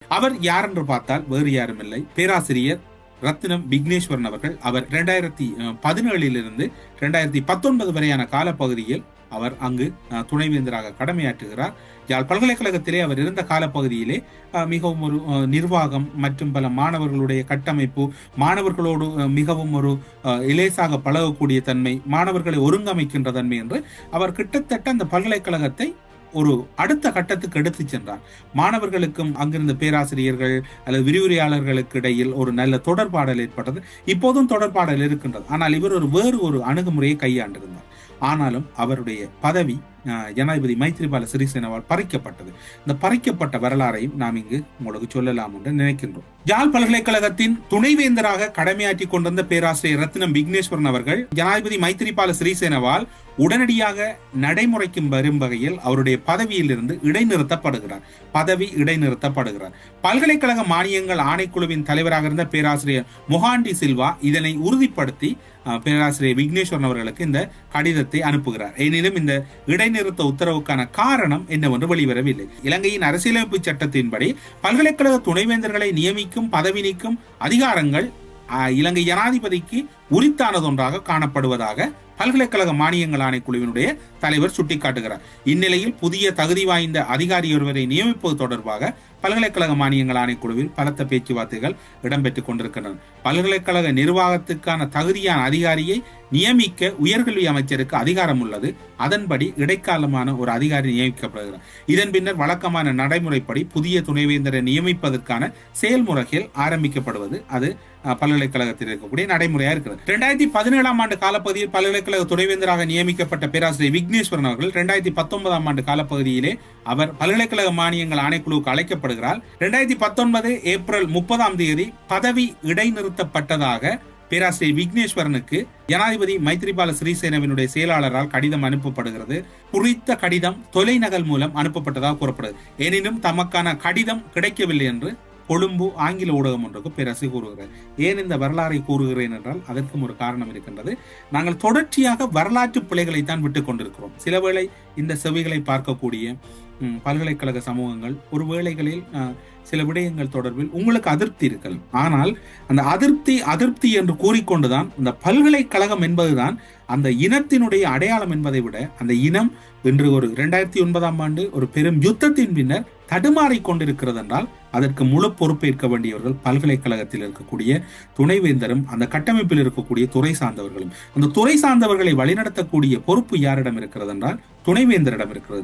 அவர் யார் என்று பார்த்தால் வேறு யாரும் இல்லை, பேராசிரியர் ரத்தினம் விக்னேஸ்வரன் அவர்கள். அவர் 2017 2019 வரையான காலப்பகுதியில் அவர் அங்கு துணைவேந்தராக கடமையாற்றுகிறார். யாழ் பல்கலைக்கழகத்திலே அவர் இருந்த காலப்பகுதியிலே மிகவும் ஒரு நிர்வாகம் மற்றும் பல மாணவர்களுடைய கட்டமைப்பு, மாணவர்களோடு மிகவும் ஒரு இலேசாக பழகக்கூடிய தன்மை, மாணவர்களை ஒருங்கமைக்கின்ற தன்மை என்று அவர் கிட்டத்தட்ட அந்த பல்கலைக்கழகத்தை ஒரு அடுத்த கட்டத்துக்கு எடுத்து சென்றார். மாணவர்களுக்கும் அங்கிருந்த பேராசிரியர்கள் அல்லது விரிவுரையாளர்களுக்கு இடையில் ஒரு நல்ல தொடர்பாடல் ஏற்பட்டது. இப்போதும் தொடர்பாடல் இருக்கின்றது. ஆனால் இவர் வேறு ஒரு அணுகுமுறையை கையாண்டிருந்தார். ஆனாலும் அவருடைய பதவி ஜனாதிபதி மைத்ரிபால சிறிசேனவால் பறிக்கப்பட்டது. இந்த பறிக்கப்பட்ட வரலாறையும் நாம் இங்கு உங்களுக்கு சொல்லலாம் என்று நினைக்கின்றோம். யாழ் பல்கலைக்கழகத்தின் துணைவேந்தராக கடமையாற்றி கொண்டிருந்த பேராசிரியர் ரத்தினம் விக்னேஸ்வரன் அவர்கள் ஜனாதிபதி மைத்ரிபால சிறிசேனவால் உடனடியாக நடைமுறைக்கு வரும் வகையில் அவருடைய பதவியிலிருந்து இடைநிறுத்தப்படுகிறார். பல்கலைக்கழக மானியங்கள் ஆணைக்குழுவின் தலைவராக இருந்த பேராசிரியர் மொஹாண்டி சில்வா இதனை உறுதிப்படுத்தி பேராசிரியர் விக்னேஸ்வரன் அவர்களுக்கு இந்த கடிதத்தை அனுப்புகிறார். எனினும் இந்த இடைநிறுத்த உத்தரவுக்கான காரணம் என்னவென்று வெளிவரவில்லை. இலங்கையின் அரசியலமைப்பு சட்டத்தின்படி பல்கலைக்கழக துணைவேந்தர்களை நியமிக்கும், பதவி நீக்கும் அதிகாரங்கள் இலங்கை ஜனாதிபதிக்கு உரித்தானதொன்றாக காணப்படுவதாக பல்கலைக்கழக மானியங்கள் ஆணைக்குழுவினுடைய தலைவர் சுட்டிக்காட்டுகிறார். இந்நிலையில் புதிய தகுதி வாய்ந்த அதிகாரி ஒருவரை நியமிப்பது தொடர்பாக பல்கலைக்கழக மானியங்கள் ஆணைக்குழுவில் பலத்த பேச்சுவார்த்தைகள் இடம்பெற்றுக் கொண்டிருக்கின்றன. பல்கலைக்கழக நிர்வாகத்துக்கான தகுதியான அதிகாரியை நியமிக்க உயர்கல்வி அமைச்சருக்கு அதிகாரம் உள்ளது. அதன்படி இடைக்காலமான ஒரு அதிகாரி நியமிக்கப்படுகிறார். இதன் பின்னர் வழக்கமான நடைமுறைப்படி புதிய துணைவேந்தரை நியமிப்பதற்கான செயல்முறைகள் ஆரம்பிக்கப்படுவது அது பல்கலைக்கழகத்தில் இருக்கக்கூடிய நடைமுறையா இருக்கிறது. 2017 காலப்பகுதியில் பல்கலைக்கழக துணைவேந்தராக நியமிக்கப்பட்ட பேராசிரியர் விக்னேஸ்வரன் அவர்கள் 2019 காலப்பகுதியிலே அவர் பல்கலைக்கழக மானியங்கள் ஆணைக்குழுவுக்கு அழைக்கப்படுகிறார். 2019 ஏப்ரல் 30 பதவி இடைநிறுத்தப்பட்டதாக பேராசிரியர் விக்னேஸ்வரனுக்கு ஜனாதிபதி மைத்ரிபால சிறிசேனவினுடைய செயலாளரால் கடிதம் அனுப்பப்படுகிறது. குறித்த கடிதம் தொலைநகல் மூலம் அனுப்பப்பட்டதாக கூறப்படுகிறது. எனினும் தமக்கான கடிதம் கிடைக்கவில்லை என்று கொழும்பு ஆங்கில ஊடகம் ஒன்றுக்கு பேராசிரியர் கூறுகிறார். ஏன் இந்த வரலாறை கூறுகிறேன் என்றால் அதற்கும் ஒரு காரணம் இருக்கின்றது. நாங்கள் தொடர்ச்சியாக வரலாற்று பிழைகளைத்தான் விட்டுக் கொண்டிருக்கிறோம். சிலவேளை இந்த செவிகளை பார்க்கக்கூடிய பல்கலைக்கழக சமூகங்கள் ஒரு வேளைகளில் சில விடயங்கள் தொடர்பில் உங்களுக்கு அதிருப்தி இருக்கலாம். ஆனால் அந்த அதிருப்தி என்று கூறிக்கொண்டுதான் இந்த பல்கலைக்கழகம் என்பதுதான் அந்த இனத்தினுடைய அடையாளம் என்பதை விட அந்த இனம் இன்று ஒரு 2009 ஒரு பெரும் யுத்தத்தின் பின்னர் தடுமாறிக் கொண்டிருக்கிறது என்றால் அதற்கு முழு பொறுப்பேற்க வேண்டியவர்கள் பல்கலைக்கழகத்தில் இருக்கக்கூடிய துணைவேந்தரும் அந்த கட்டமைப்பில் இருக்கக்கூடிய துறை சார்ந்தவர்களும். அந்த துறை சார்ந்தவர்களை வழிநடத்தக்கூடிய பொறுப்பு யாரிடம் இருக்கிறது என்றால் துணைவேந்தரிடம் இருக்கிறது.